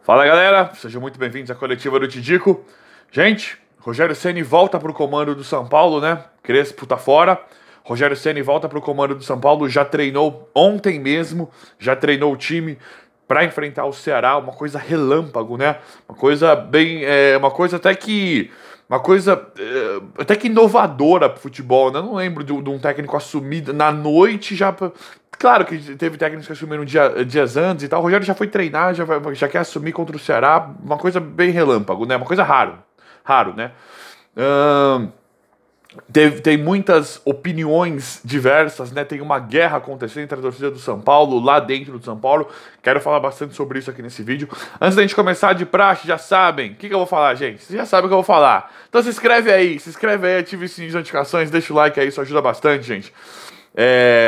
Fala galera, sejam muito bem-vindos à coletiva do Tidico. Gente, Rogério Ceni volta para o comando do São Paulo, né? Crespo tá fora. Rogério Ceni volta para o comando do São Paulo, já treinou ontem mesmo, já treinou o time para enfrentar o Ceará, uma coisa relâmpago, né? Uma coisa bem, até que inovadora pro futebol, né? Eu não lembro de um técnico assumido na noite já. Claro que teve técnicos que assumiram dias antes e tal. O Rogério já foi treinar, já quer assumir contra o Ceará, uma coisa bem relâmpago, né? Uma coisa raro, né? Tem muitas opiniões diversas, né? Tem uma guerra acontecendo entre a torcida do São Paulo, lá dentro do São Paulo. Quero falar bastante sobre isso aqui nesse vídeo. Antes da gente começar de praxe, já sabem. O que eu vou falar, gente? Vocês já sabem o que eu vou falar. Então se inscreve aí, ative o sininho de notificações, deixa o like aí, isso ajuda bastante, gente.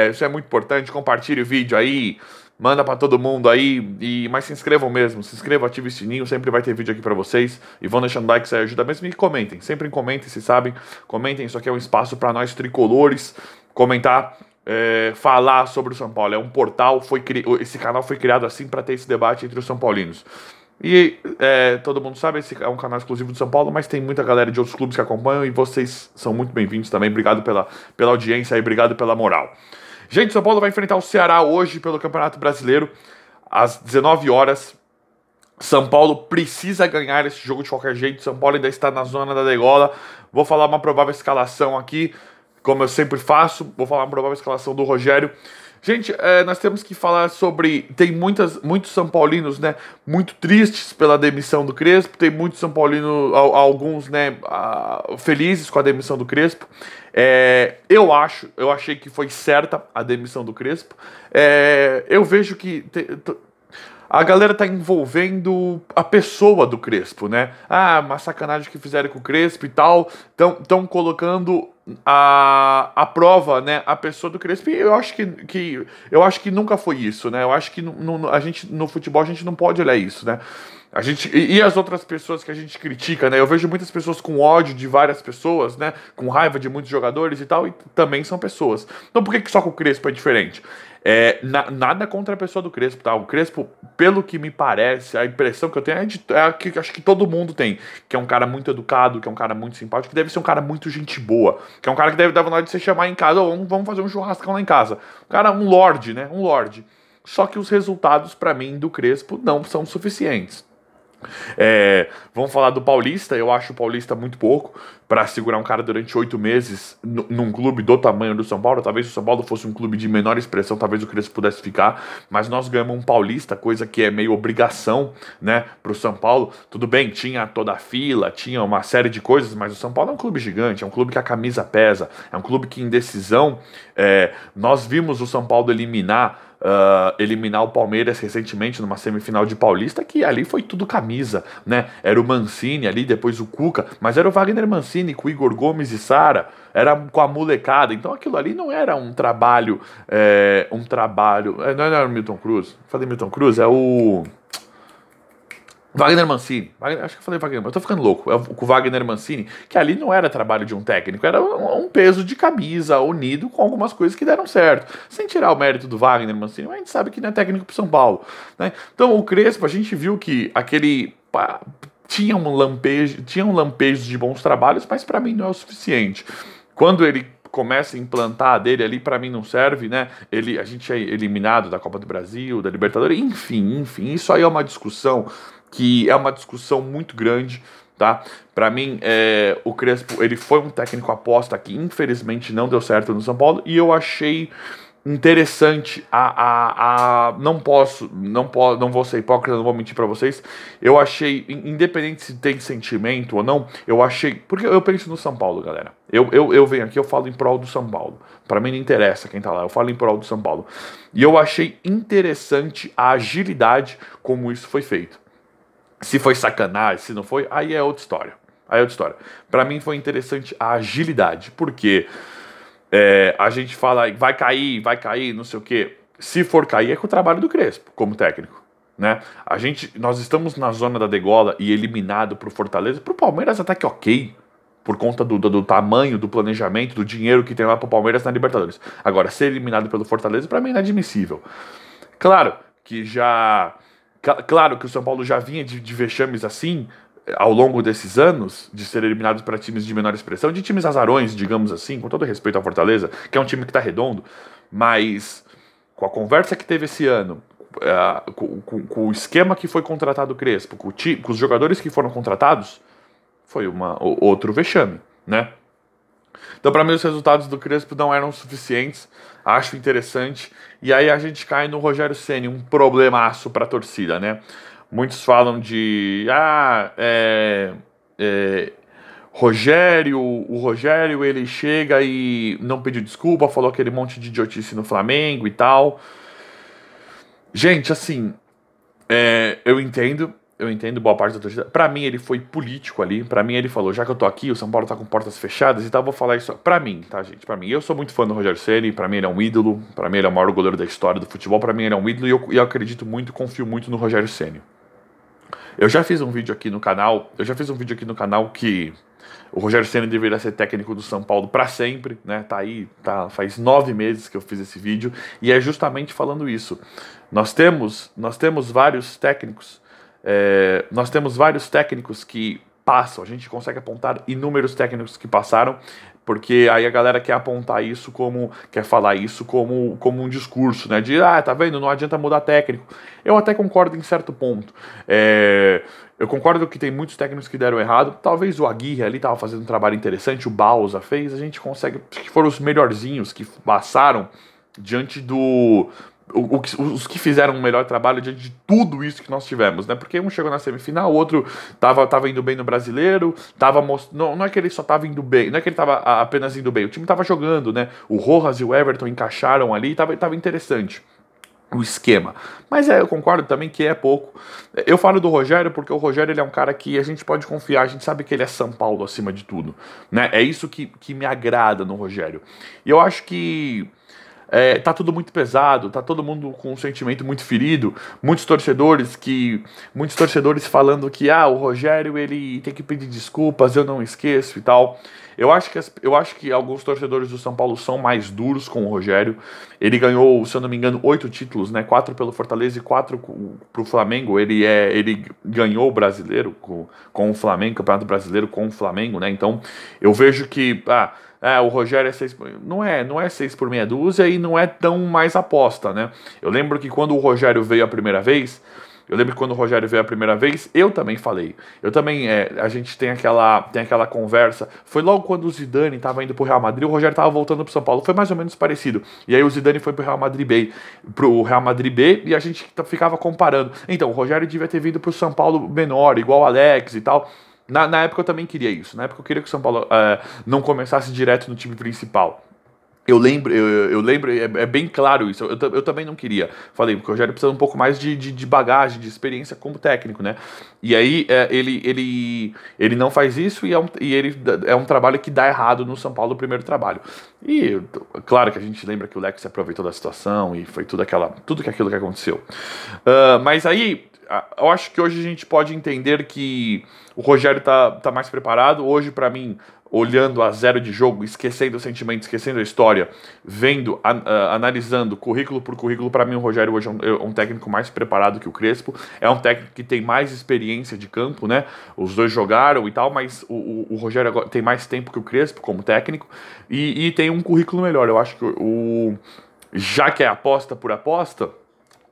Isso é muito importante, compartilhe o vídeo aí, manda pra todo mundo aí, mas se inscrevam mesmo, se inscrevam, ative o sininho, sempre vai ter vídeo aqui pra vocês, e vão deixando like, isso aí ajuda mesmo, e comentem, sempre comentem, se sabem, comentem, isso aqui é um espaço pra nós tricolores, comentar, falar sobre o São Paulo, é um portal, esse canal foi criado assim pra ter esse debate entre os São Paulinos. E todo mundo sabe, esse é um canal exclusivo do São Paulo, mas tem muita galera de outros clubes que acompanham e vocês são muito bem-vindos também. Obrigado pela audiência e obrigado pela moral. Gente, São Paulo vai enfrentar o Ceará hoje pelo Campeonato Brasileiro, às 19 horas. São Paulo precisa ganhar esse jogo de qualquer jeito. São Paulo ainda está na zona da degola. Vou falar uma provável escalação aqui, como eu sempre faço. Vou falar uma provável escalação do Rogério. Gente, nós temos que falar sobre... Tem muitos São Paulinos, né, muito tristes pela demissão do Crespo. Tem muitos São Paulinos, alguns, né, felizes com a demissão do Crespo. Eu achei que foi certa a demissão do Crespo. Eu vejo que... A galera tá envolvendo a pessoa do Crespo, né? Uma sacanagem que fizeram com o Crespo e tal. Estão colocando a prova, né? A pessoa do Crespo. E eu acho que nunca foi isso, né? Eu acho que no futebol a gente não pode olhar isso, né? E as outras pessoas que a gente critica, né? Eu vejo muitas pessoas com ódio de várias pessoas, né? Com raiva de muitos jogadores e tal, e também são pessoas. Então por que só com o Crespo é diferente? Nada contra a pessoa do Crespo, tá? O Crespo, pelo que me parece, a impressão que eu tenho que acho que todo mundo tem, que é um cara muito educado, que é um cara muito simpático, que deve ser um cara muito gente boa, que é um cara que deve dar vontade de você chamar em casa, vamos fazer um churrascão lá em casa. Um cara, um lorde, né? Um lorde. Só que os resultados, pra mim, do Crespo não são suficientes. Vamos falar do Paulista. Eu acho o Paulista muito pouco para segurar um cara durante 8 meses num clube do tamanho do São Paulo. Talvez se o São Paulo fosse um clube de menor expressão, talvez o Crespo pudesse ficar, mas nós ganhamos um Paulista, coisa que é meio obrigação, né, pro São Paulo. Tudo bem, tinha toda a fila, tinha uma série de coisas, mas o São Paulo é um clube gigante, é um clube que a camisa pesa, é um clube que em decisão, nós vimos o São Paulo eliminar o Palmeiras recentemente numa semifinal de Paulista, que ali foi tudo camisa, né? Era o Mancini ali, depois o Cuca, mas era o Wagner Mancini com o Igor Gomes e Sara, era com a molecada, então aquilo ali não era um trabalho, não era o Milton Cruz, falei Milton Cruz, é o Wagner Mancini, acho que eu falei Wagner, eu tô ficando louco, com o Wagner Mancini, que ali não era trabalho de um técnico, era um peso de camisa unido com algumas coisas que deram certo, sem tirar o mérito do Wagner Mancini, mas a gente sabe que não é técnico pro São Paulo, né? Então o Crespo, a gente viu que tinha um lampejo de bons trabalhos, mas para mim não é o suficiente. Quando ele começa a implantar a dele ali, pra mim não serve, né? A gente é eliminado da Copa do Brasil, da Libertadores, enfim, isso aí é uma discussão que é uma discussão muito grande, tá? Pra mim, o Crespo, ele foi um técnico aposta que infelizmente não deu certo no São Paulo, e eu achei interessante não vou ser hipócrita, não vou mentir pra vocês, eu achei, independente se tem sentimento ou não, eu achei, porque eu penso no São Paulo, galera, eu venho aqui, eu falo em prol do São Paulo, pra mim não interessa quem tá lá, eu falo em prol do São Paulo, e eu achei interessante a agilidade como isso foi feito. Se foi sacanagem, se não foi, aí é outra história. Pra mim foi interessante a agilidade, porque a gente fala, vai cair, não sei o quê. Se for cair, é com o trabalho do Crespo, como técnico, né? Nós estamos na zona da degola e eliminado pro Fortaleza, pro Palmeiras até que ok, por conta do tamanho, do planejamento, do dinheiro que tem lá pro Palmeiras na Libertadores. Agora, ser eliminado pelo Fortaleza, pra mim é inadmissível. Claro que já Claro que o São Paulo já vinha de vexames assim ao longo desses anos, de ser eliminado para times de menor expressão, de times azarões, digamos assim, com todo respeito à Fortaleza, que é um time que está redondo, mas com a conversa que teve esse ano, com o esquema que foi contratado o Crespo, com os jogadores que foram contratados, foi outro vexame, né? Então, para mim, os resultados do Crespo não eram suficientes. Acho interessante. E aí a gente cai no Rogério Ceni, um problemaço para a torcida, né? Muitos falam de Rogério, o Rogério ele chega e não pediu desculpa, falou aquele monte de idiotice no Flamengo e tal. Gente, assim, eu entendo boa parte da torcida. Pra mim, ele foi político ali. Pra mim, ele falou: já que eu tô aqui, o São Paulo tá com portas fechadas, então eu vou falar isso. Pra mim, tá, gente? Pra mim. Eu sou muito fã do Rogério Ceni. Pra mim, ele é um ídolo. Pra mim, ele é o maior goleiro da história do futebol. Pra mim, ele é um ídolo. E eu acredito muito, confio muito no Rogério Ceni. Eu já fiz um vídeo aqui no canal. Que o Rogério Ceni deveria ser técnico do São Paulo pra sempre, né? Faz 9 meses que eu fiz esse vídeo. E é justamente falando isso. Nós temos vários técnicos. Nós temos vários técnicos que passam, a gente consegue apontar inúmeros técnicos que passaram, porque aí a galera quer apontar isso quer falar isso como um discurso, né? Tá vendo, não adianta mudar técnico. Eu até concordo em certo ponto. Eu concordo que tem muitos técnicos que deram errado. Talvez o Aguirre ali estava fazendo um trabalho interessante, o Bausa fez, a gente consegue, que foram os melhorzinhos que passaram diante do... Os que fizeram um melhor trabalho diante de tudo isso que nós tivemos, né? Porque um chegou na semifinal, o outro tava indo bem no Brasileiro, não é que ele só tava indo bem, não é que ele tava apenas indo bem, o time tava jogando, né? O Rojas e o Everton encaixaram ali, tava interessante o esquema. Mas eu concordo também que é pouco. Eu falo do Rogério porque o Rogério ele é um cara que a gente pode confiar, a gente sabe que ele é São Paulo acima de tudo, né? É isso que me agrada no Rogério. E eu acho que tá tudo muito pesado, tá todo mundo com um sentimento muito ferido, muitos torcedores falando que o Rogério ele tem que pedir desculpas, eu não esqueço e tal. Eu acho que alguns torcedores do São Paulo são mais duros com o Rogério. Ele ganhou, se eu não me engano, 8 títulos, né? 4 pelo Fortaleza e 4 pro Flamengo. Ele ganhou o Brasileiro com o Flamengo, Campeonato Brasileiro com o Flamengo, né? Então, eu vejo que o Rogério é 6 não é 6 por meia dúzia e não é tão mais aposta, né? Eu lembro que quando o Rogério veio a primeira vez, eu também falei. A gente tem aquela conversa. Foi logo quando o Zidane estava indo pro Real Madrid, o Rogério estava voltando pro São Paulo. Foi mais ou menos parecido. E aí o Zidane foi pro Real Madrid B e a gente ficava comparando. Então, o Rogério devia ter vindo pro São Paulo menor, igual o Alex e tal. Na época eu também queria isso. Na época eu queria que o São Paulo não começasse direto no time principal. Eu lembro, é bem claro isso. Eu também não queria. Falei, porque o Rogério precisa um pouco mais de bagagem, de experiência como técnico, né? E aí ele não faz isso e ele é um trabalho que dá errado no São Paulo, o primeiro trabalho. E claro que a gente lembra que o Leco se aproveitou da situação e foi tudo aquilo que aconteceu. Mas aí eu acho que hoje a gente pode entender que o Rogério tá mais preparado. Hoje, para mim, olhando a zero de jogo, esquecendo o sentimento, esquecendo a história, analisando currículo por currículo, para mim o Rogério hoje é um técnico mais preparado que o Crespo. É um técnico que tem mais experiência de campo, né? Os dois jogaram e tal, mas o Rogério agora tem mais tempo que o Crespo como técnico e tem um currículo melhor. Eu acho que já que é aposta por aposta,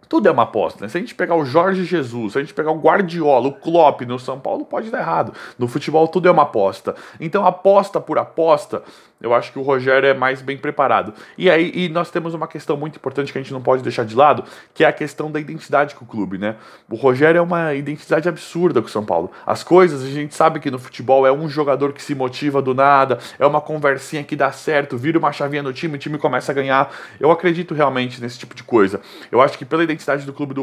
tudo é uma aposta, né? Se a gente pegar o Jorge Jesus, se a gente pegar o Guardiola, o Klopp no São Paulo, pode dar errado. No futebol tudo é uma aposta. Então, aposta por aposta, eu acho que o Rogério é mais bem preparado. E nós temos uma questão muito importante que a gente não pode deixar de lado, que é a questão da identidade com o clube, né? O Rogério é uma identidade absurda com o São Paulo. As coisas, a gente sabe que no futebol é um jogador que se motiva do nada, é uma conversinha que dá certo, vira uma chavinha no time, o time começa a ganhar. Eu acredito realmente nesse tipo de coisa. Eu acho que pela identidade do clube,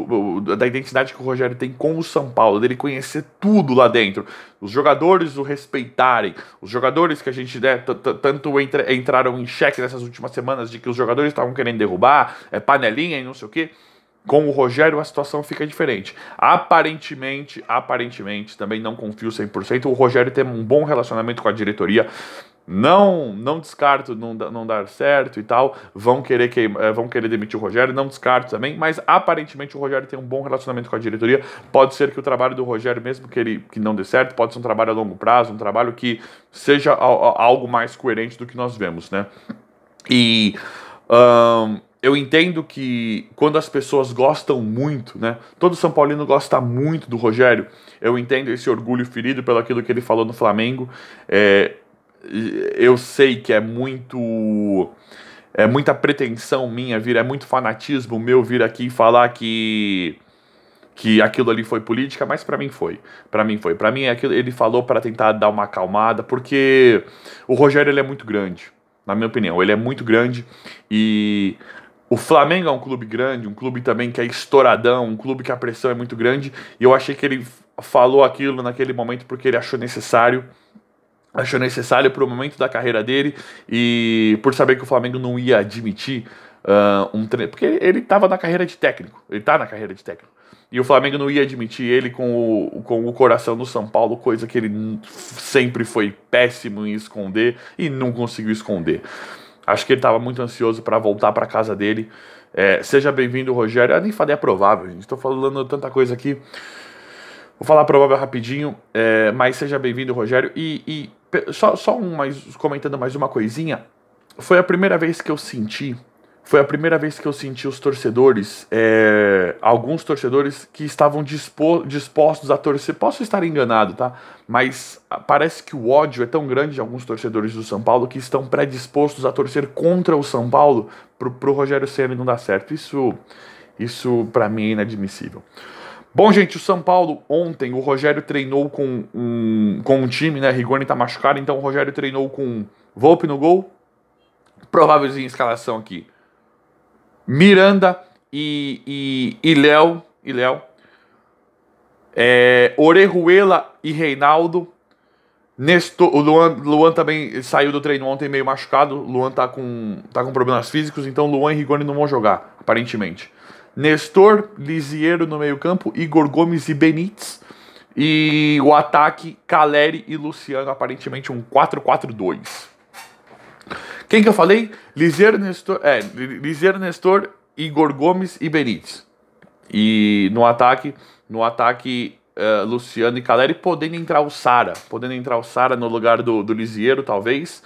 da identidade que o Rogério tem com o São Paulo, dele conhecer tudo lá dentro, os jogadores o respeitarem, os jogadores que a gente tanto entraram em xeque nessas últimas semanas de que os jogadores estavam querendo derrubar, panelinha e não sei o que. Com o Rogério a situação fica diferente. Aparentemente, também não confio 100%. O Rogério tem um bom relacionamento com a diretoria. Não descarto não dar certo e tal. Vão querer demitir o Rogério, não descarto também. Mas aparentemente o Rogério tem um bom relacionamento com a diretoria. Pode ser que o trabalho do Rogério, mesmo que não dê certo, pode ser um trabalho a longo prazo, um trabalho que seja algo mais coerente do que nós vemos, né? E eu entendo que quando as pessoas gostam muito, né? Todo São Paulino gosta muito do Rogério. Eu entendo esse orgulho ferido pelo aquilo que ele falou no Flamengo. Eu sei que é muita pretensão minha vir, é muito fanatismo meu vir aqui e falar que aquilo ali foi política, mas pra mim foi. Pra mim é aquilo, ele falou pra tentar dar uma acalmada, porque o Rogério ele é muito grande, na minha opinião, ele é muito grande e o Flamengo é um clube grande, um clube também que é estouradão, um clube que a pressão é muito grande, e eu achei que ele falou aquilo naquele momento porque ele achou necessário para o momento da carreira dele e por saber que o Flamengo não ia admitir um treino, porque ele estava na carreira de técnico, ele está na carreira de técnico, e o Flamengo não ia admitir ele com o coração no São Paulo, coisa que ele sempre foi péssimo em esconder e não conseguiu esconder. Acho que ele estava muito ansioso para voltar para casa dele. Seja bem-vindo, Rogério. Eu nem falei é provável, gente. Estou falando tanta coisa aqui. Vou falar provável rapidinho, mas seja bem-vindo, Rogério. Comentando mais uma coisinha, foi a primeira vez que eu senti os torcedores, alguns torcedores que estavam dispostos a torcer. Posso estar enganado, tá? Mas parece que o ódio é tão grande de alguns torcedores do São Paulo que estão predispostos a torcer contra o São Paulo pro Rogério Ceni não dar certo. Isso para mim é inadmissível. Bom, gente, o São Paulo ontem, o Rogério treinou com um time, né? Rigoni tá machucado, então o Rogério treinou com Volpi no gol. Provávelzinha escalação aqui. Miranda e Léo. Orejuela e Reinaldo. Nestor, o Luan também saiu do treino ontem meio machucado. O Luan tá com problemas físicos, então Luan e Rigoni não vão jogar, aparentemente. Nestor, Lisiero no meio-campo, Igor Gomes e Benítez. E o ataque, Caleri e Luciano, aparentemente um 4-4-2. Quem que eu falei? Lisiero, Nestor, Igor Gomes e Benítez. E no ataque, Luciano e Caleri, podendo entrar o Sara no lugar do Lisiero, talvez.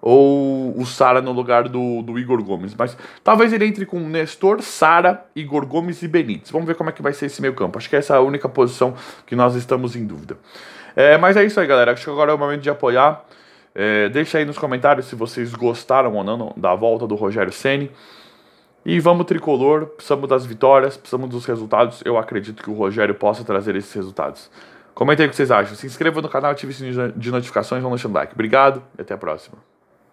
Ou o Sara no lugar do Igor Gomes. Mas talvez ele entre com Nestor, Sara, Igor Gomes e Benítez. Vamos ver como é que vai ser esse meio campo. Acho que essa é a única posição que nós estamos em dúvida. Mas é isso aí, galera. Acho que agora é o momento de apoiar. Deixa aí nos comentários se vocês gostaram ou não da volta do Rogério Ceni. E vamos tricolor. Precisamos das vitórias, precisamos dos resultados. Eu acredito que o Rogério possa trazer esses resultados. Comenta aí o que vocês acham. Se inscreva no canal, ative o sininho de notificações e vão deixando like. Obrigado e até a próxima.